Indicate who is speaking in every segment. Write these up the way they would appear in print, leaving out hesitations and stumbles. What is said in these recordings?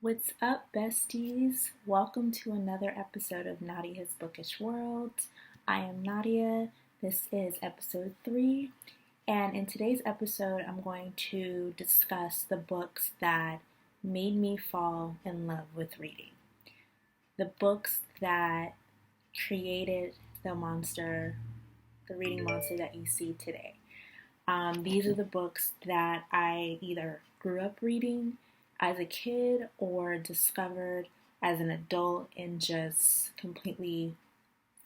Speaker 1: What's up, besties? Welcome to another episode of Nadia's Bookish World. I am Nadia. This is episode 3, and in today's episode, I'm going to discuss the books that made me fall in love with reading. The books that created the reading monster that you see today. These are the books that I either grew up reading as a kid or discovered as an adult and just completely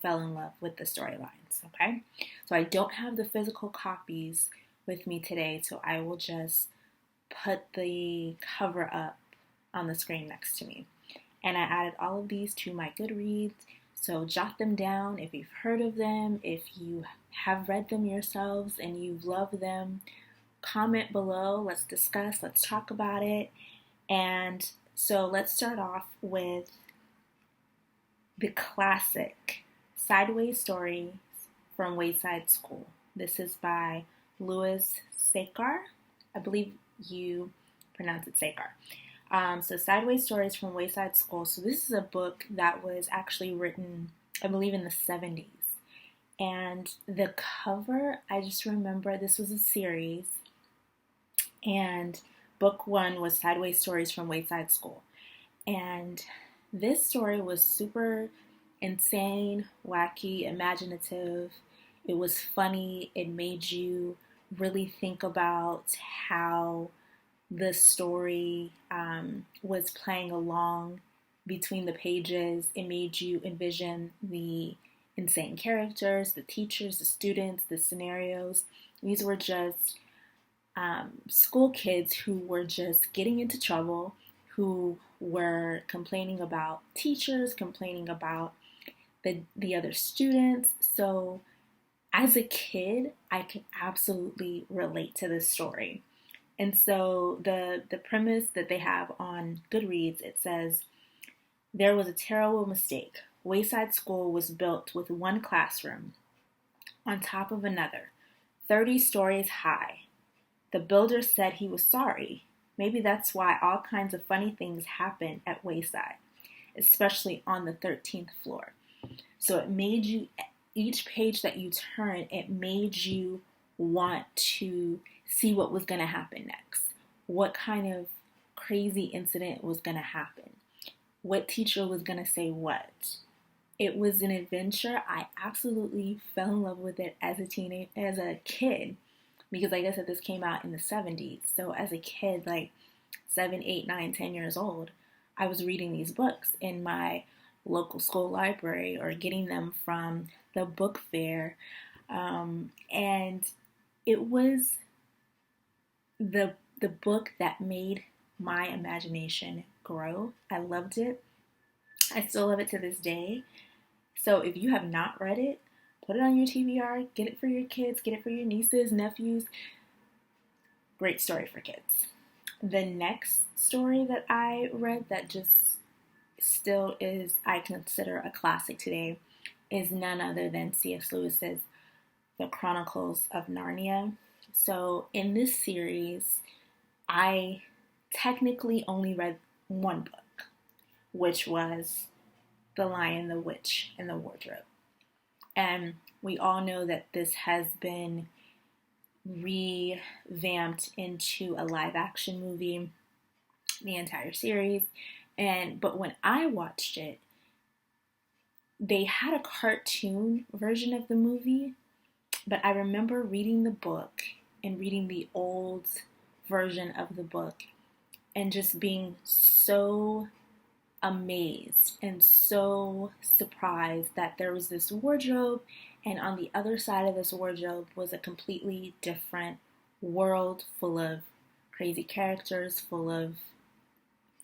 Speaker 1: fell in love with the storylines, okay? So I don't have the physical copies with me today, so I will just put the cover up on the screen next to me. And I added all of these to my Goodreads, so jot them down if you've heard of them, if you have read them yourselves and you love them. Comment below, let's discuss, let's talk about it. And so let's start off with the classic Sideways Stories from Wayside School. This is by Louis Sekar. I believe you pronounce it Sekar. So Sideways Stories from Wayside School. So this is a book that was actually written, I believe, in the 70s. And the cover, I just remember this was a series. And book 1 was Sideways Stories from Wayside School. And this story was super insane, wacky, imaginative. It was funny. It made you really think about how the story was playing along between the pages. It made you envision the insane characters, the teachers, the students, the scenarios. These were just school kids who were just getting into trouble, who were complaining about teachers, complaining about the other students. So as a kid, I could absolutely relate to this story. And so the premise that they have on Goodreads, it says, there was a terrible mistake. Wayside School was built with one classroom on top of another, 30 stories high. The builder said he was sorry. Maybe that's why all kinds of funny things happen at Wayside, especially on the 13th floor. So it made you, each page that you turn, it made you want to see what was going to happen next. What kind of crazy incident was going to happen? What teacher was going to say what? It was an adventure. I absolutely fell in love with it as a kid. Because like I said, this came out in the 70s. So as a kid, like 7, 8, 9, 10 years old, I was reading these books in my local school library or getting them from the book fair. And it was the book that made my imagination grow. I loved it. I still love it to this day. So if you have not read it, put it on your TBR, get it for your kids, get it for your nieces, nephews. Great story for kids. The next story that I read that just still is, I consider a classic today, is none other than C.S. Lewis's The Chronicles of Narnia. So in this series, I technically only read one book, which was The Lion, the Witch, and the Wardrobe. And we all know that this has been revamped into a live action movie, the entire series. But when I watched it, they had a cartoon version of the movie, but I remember reading the book and reading the old version of the book and just being so amazed and so surprised that there was this wardrobe, and on the other side of this wardrobe was a completely different world full of crazy characters, full of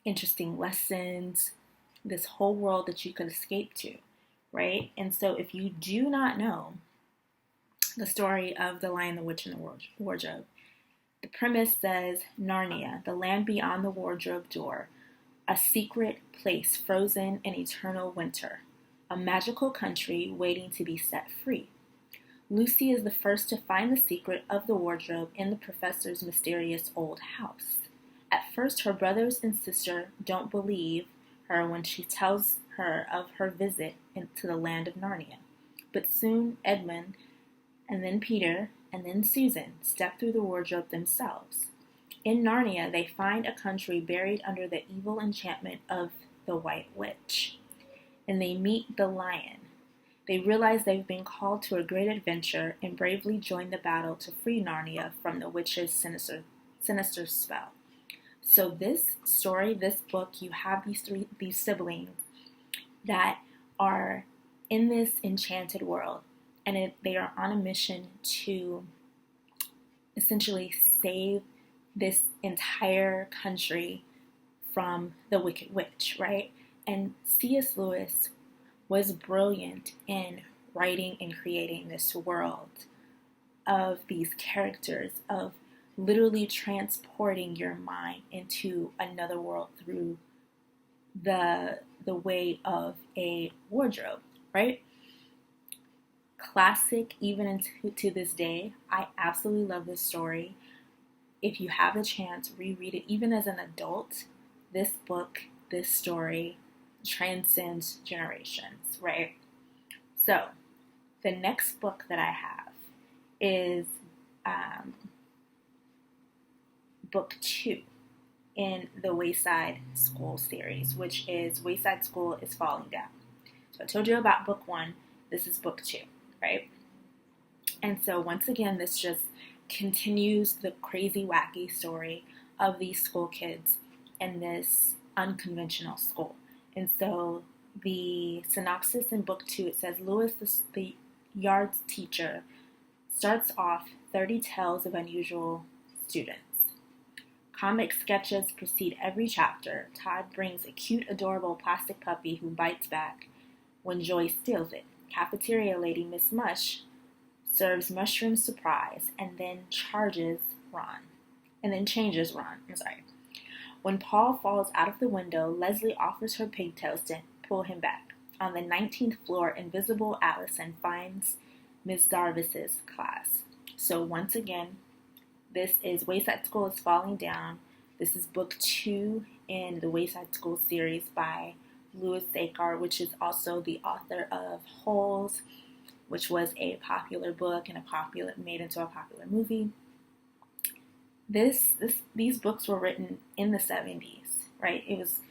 Speaker 1: interesting lessons, this whole world that you could escape to, right? And so if you do not know the story of The Lion, the Witch, and the Wardrobe, the premise says Narnia, the land beyond the wardrobe door, a secret place frozen in eternal winter, a magical country waiting to be set free. Lucy is the first to find the secret of the wardrobe in the professor's mysterious old house. At first, her brothers and sister don't believe her when she tells her of her visit into the land of Narnia. But soon, Edmund, and then Peter, and then Susan step through the wardrobe themselves. In Narnia, they find a country buried under the evil enchantment of the White Witch, and they meet the lion. They realize they've been called to a great adventure and bravely join the battle to free Narnia from the witch's sinister spell. So this story, this book, you have these siblings that are in this enchanted world, and they are on a mission to essentially save this entire country from the Wicked Witch, right? And C.S. Lewis was brilliant in writing and creating this world of these characters, of literally transporting your mind into another world through the way of a wardrobe, right? Classic even to this day. I absolutely love this story. If you have the chance, reread it. Even as an adult, this book, this story transcends generations, right? So, the next book that I have is book 2 in the Wayside School series, which is Wayside School is Falling Down. So I told you about book 1. This is book 2, right? And so once again, this just continues the crazy, wacky story of these school kids in this unconventional school. And so the synopsis in book 2, it says, Lewis, the yard's teacher, starts off 30 tales of unusual students. Comic sketches precede every chapter. Todd brings a cute, adorable plastic puppy who bites back when Joy steals it. Cafeteria lady Miss Mush serves mushroom surprise and then changes Ron. When Paul falls out of the window, Leslie offers her pigtails to pull him back. On the 19th floor, invisible Allison finds Miss Jarvis's class. So once again, this is Wayside School is Falling Down. This is book 2 in the Wayside School series by Louis Sachar, which is also the author of Holes, which was a popular book and made into a popular movie. These books were written in the 70s, right? It was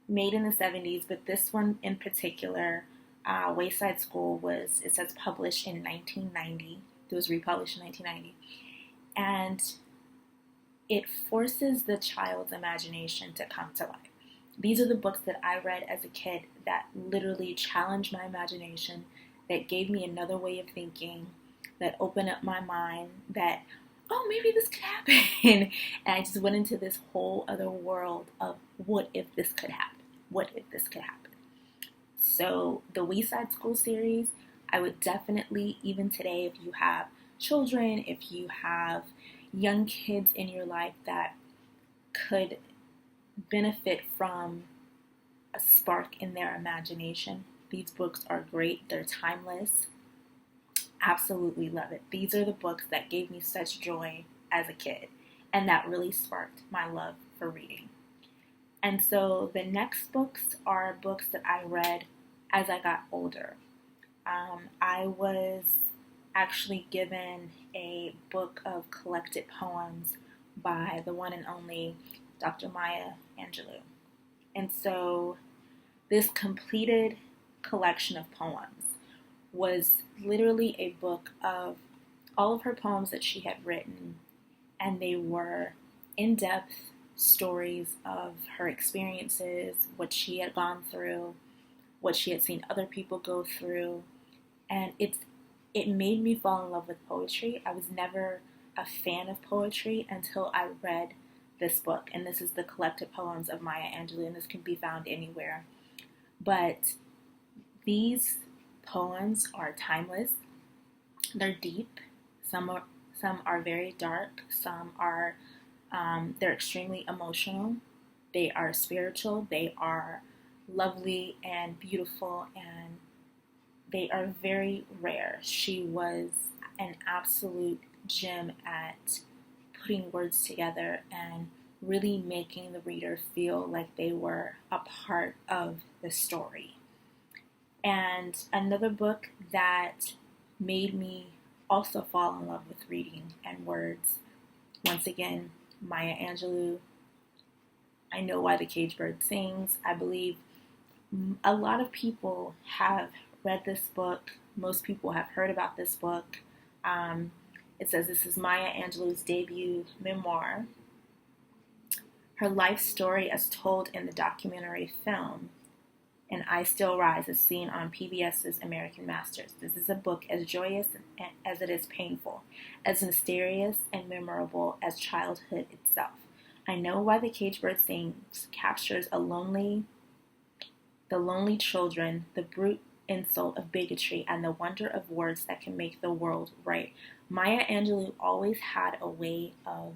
Speaker 1: made in the 70s, but this one in particular, Wayside School it says published in 1990. It was republished in 1990. And it forces the child's imagination to come to life. These are the books that I read as a kid that literally challenged my imagination, that gave me another way of thinking, that opened up my mind, that, oh, maybe this could happen. And I just went into this whole other world of what if this could happen? What if this could happen? So the Wayside School series, I would definitely, even today, if you have children, if you have young kids in your life that could benefit from a spark in their imagination, these books are great. They're timeless. Absolutely love it. These are the books that gave me such joy as a kid, and that really sparked my love for reading. And so the next books are books that I read as I got older. I was actually given a book of collected poems by the one and only Dr. Maya Angelou. And so this completed collection of poems was literally a book of all of her poems that she had written, and they were in-depth stories of her experiences, what she had gone through, what she had seen other people go through, and it made me fall in love with poetry. I was never a fan of poetry until I read this book, and this is the collected poems of Maya Angelou, and this can be found anywhere. But these poems are timeless. They're deep. Some are very dark. Some are they're extremely emotional. They are spiritual. They are lovely and beautiful, and they are very rare. She was an absolute gem at putting words together and really making the reader feel like they were a part of the story. And another book that made me also fall in love with reading and words, once again, Maya Angelou, I Know Why the Caged Bird Sings. I believe a lot of people have read this book. Most people have heard about this book. It says this is Maya Angelou's debut memoir. Her life story as told in the documentary film, And I Still Rise, is seen on PBS's American Masters. This is a book as joyous as it is painful, as mysterious and memorable as childhood itself. I Know Why the Caged Bird Sings captures the lonely children, the brute insult of bigotry, and the wonder of words that can make the world right. Maya Angelou always had a way of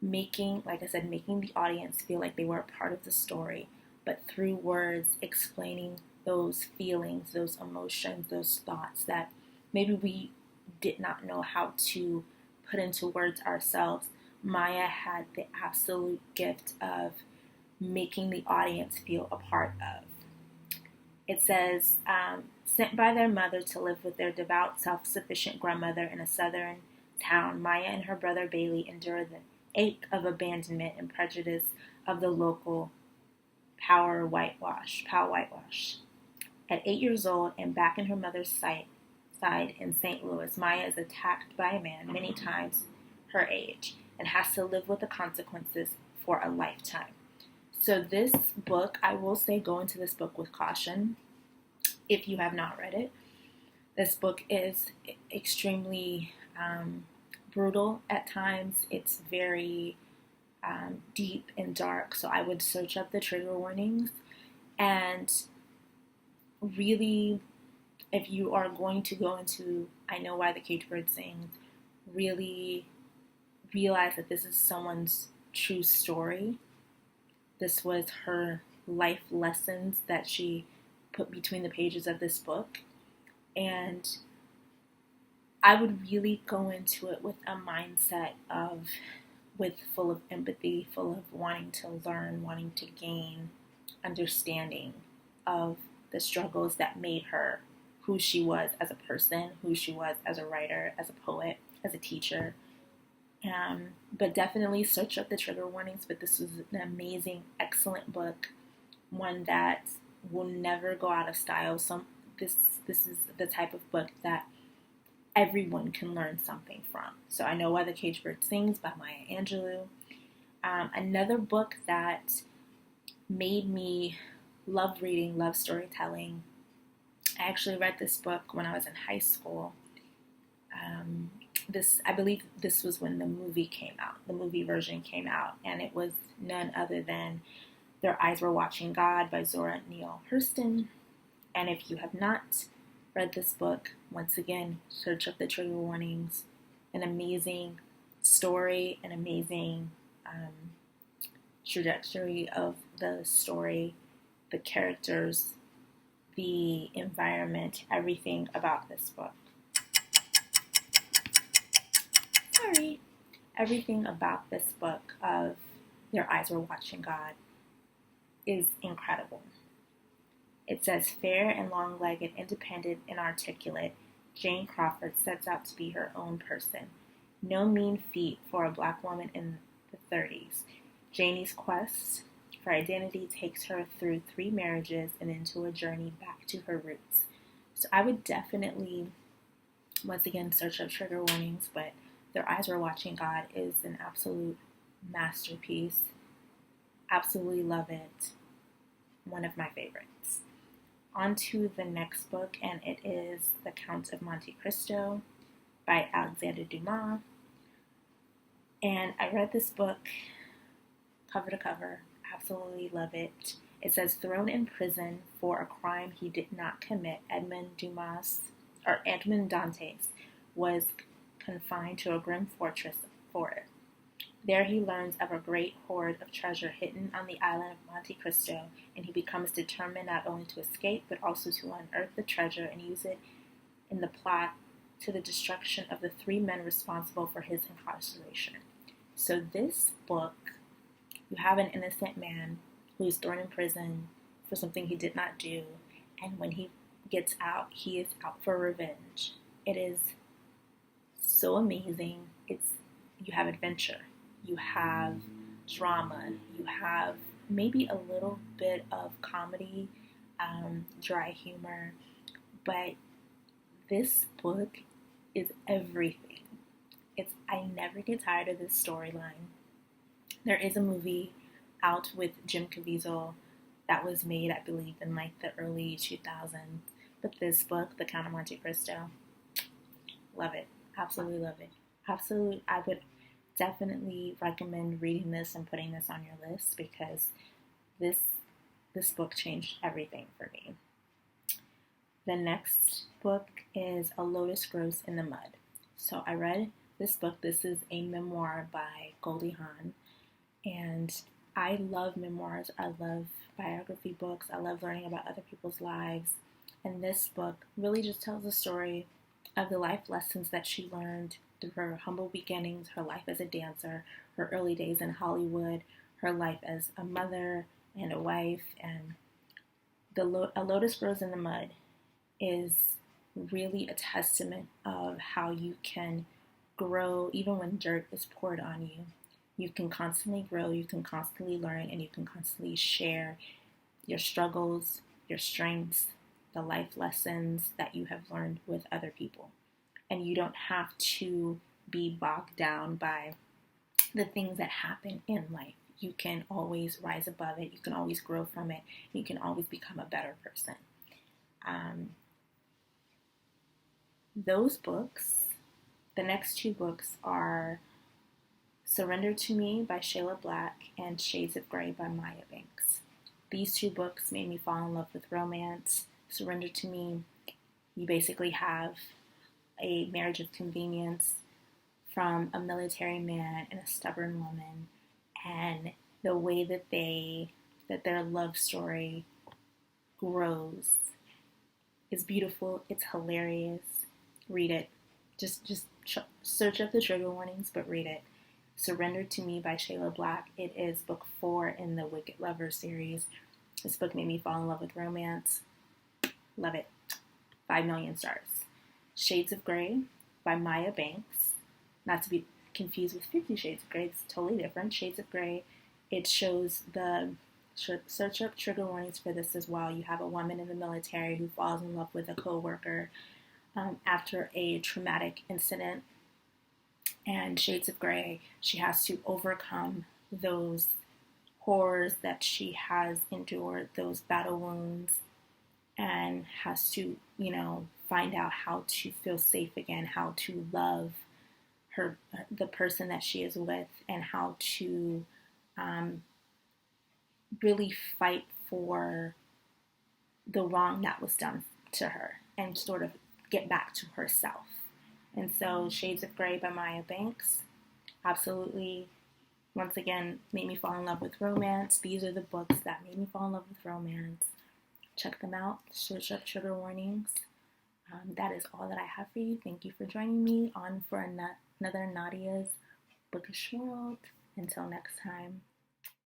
Speaker 1: making the audience feel like they were a part of the story, but through words explaining those feelings, those emotions, those thoughts that maybe we did not know how to put into words ourselves. Maya had the absolute gift of making the audience feel a part of. It says, sent by their mother to live with their devout, self-sufficient grandmother in a southern town, Maya and her brother Bailey endure the ache of abandonment and prejudice of the local pow whitewash. At 8 years old and back in her mother's side in St. Louis, Maya is attacked by a man many times her age and has to live with the consequences for a lifetime. So this book, I will say, go into this book with caution if you have not read it. This book is extremely brutal at times. It's very deep and dark, so I would search up the trigger warnings. And really, if you are going to go into I Know Why the Caged Bird Sings, really realize that this is someone's true story. This was her life lessons that she put between the pages of this book. And I would really go into it with a mindset full of empathy, full of wanting to learn, wanting to gain understanding of the struggles that made her who she was as a person, who she was as a writer, as a poet, as a teacher. But definitely search up the trigger warnings. But this was an amazing, excellent book, one that will never go out of style. This is the type of book that everyone can learn something from. So I Know Why the Caged Bird Sings by Maya Angelou. Another book that made me love reading, love storytelling. I actually read this book when I was in high school. I believe this was when the movie came out. The movie version came out, and it was none other than Their Eyes Were Watching God by Zora Neale Hurston. And if you have not read this book, once again, search up the trigger warnings. An amazing story, an amazing trajectory of the story, the characters, the environment, everything about this book. Everything about this book of Their Eyes Were Watching God is incredible. It says, fair and long-legged, independent and articulate, Jane Crawford sets out to be her own person. No mean feat for a Black woman in the 30s. Janie's quest for identity takes her through 3 marriages and into a journey back to her roots. So I would definitely, once again, search up trigger warnings, but Their Eyes Were Watching God is an absolute masterpiece. Absolutely love it. One of my favorites. On to the next book, and it is The Count of Monte Cristo by Alexander Dumas. And I read this book cover to cover. Absolutely love it. It says, thrown in prison for a crime he did not commit, Edmond Dantes was confined to a grim fortress There he learns of a great hoard of treasure hidden on the island of Monte Cristo, and he becomes determined not only to escape, but also to unearth the treasure and use it in the plot to the destruction of the three men responsible for his incarceration. So this book, you have an innocent man who is thrown in prison for something he did not do, and when he gets out, he is out for revenge. It is so amazing. You have adventure, you have drama, you have maybe a little bit of comedy, dry humor, but this book is everything. I never get tired of this storyline. There is a movie out with Jim Caviezel that was made, I believe, in like the early 2000s. But this book, The Count of Monte Cristo, love it. Absolutely love it. I would definitely recommend reading this and putting this on your list because this book changed everything for me. The next book is A Lotus Grows in the Mud. So I read this book. This is a memoir by Goldie Hawn. And I love memoirs. I love biography books. I love learning about other people's lives. And this book really just tells the story of the life lessons that she learned through her humble beginnings, her life as a dancer, her early days in Hollywood, her life as a mother and a wife. And A Lotus Grows in the Mud is really a testament of how you can grow even when dirt is poured on you. You can constantly grow, you can constantly learn, and you can constantly share your struggles, your strengths, the life lessons that you have learned with other people. And you don't have to be bogged down by the things that happen in life. You can always rise above it, you can always grow from it, you can always become a better person. Those books, the next two books are Surrender to Me by Shayla Black and Shades of Grey by Maya Banks. These two books made me fall in love with romance. Surrender to Me, you basically have a marriage of convenience from a military man and a stubborn woman, and the way that their love story grows is beautiful. It's hilarious. Read it. Just search up the trigger warnings, but read it. Surrender to Me by Shayla Black. It is book 4 in the Wicked Lover series. This book made me fall in love with romance. Love it. 5 million stars. Shades of Grey by Maya Banks. Not to be confused with 50 Shades of Grey. It's totally different. Shades of Grey. It shows search up trigger warnings for this as well. You have a woman in the military who falls in love with a co-worker after a traumatic incident. And Shades of Grey, she has to overcome those horrors that she has endured, those battle wounds, and has to, find out how to feel safe again, how to love the person that she is with, and how to really fight for the wrong that was done to her and sort of get back to herself. And so Shades of Grey by Maya Banks absolutely, once again, made me fall in love with romance. These are the books that made me fall in love with romance. Check them out. Search up trigger warnings. That is all that I have for you. Thank you for joining me on for another Nadia's Bookish World. Until next time.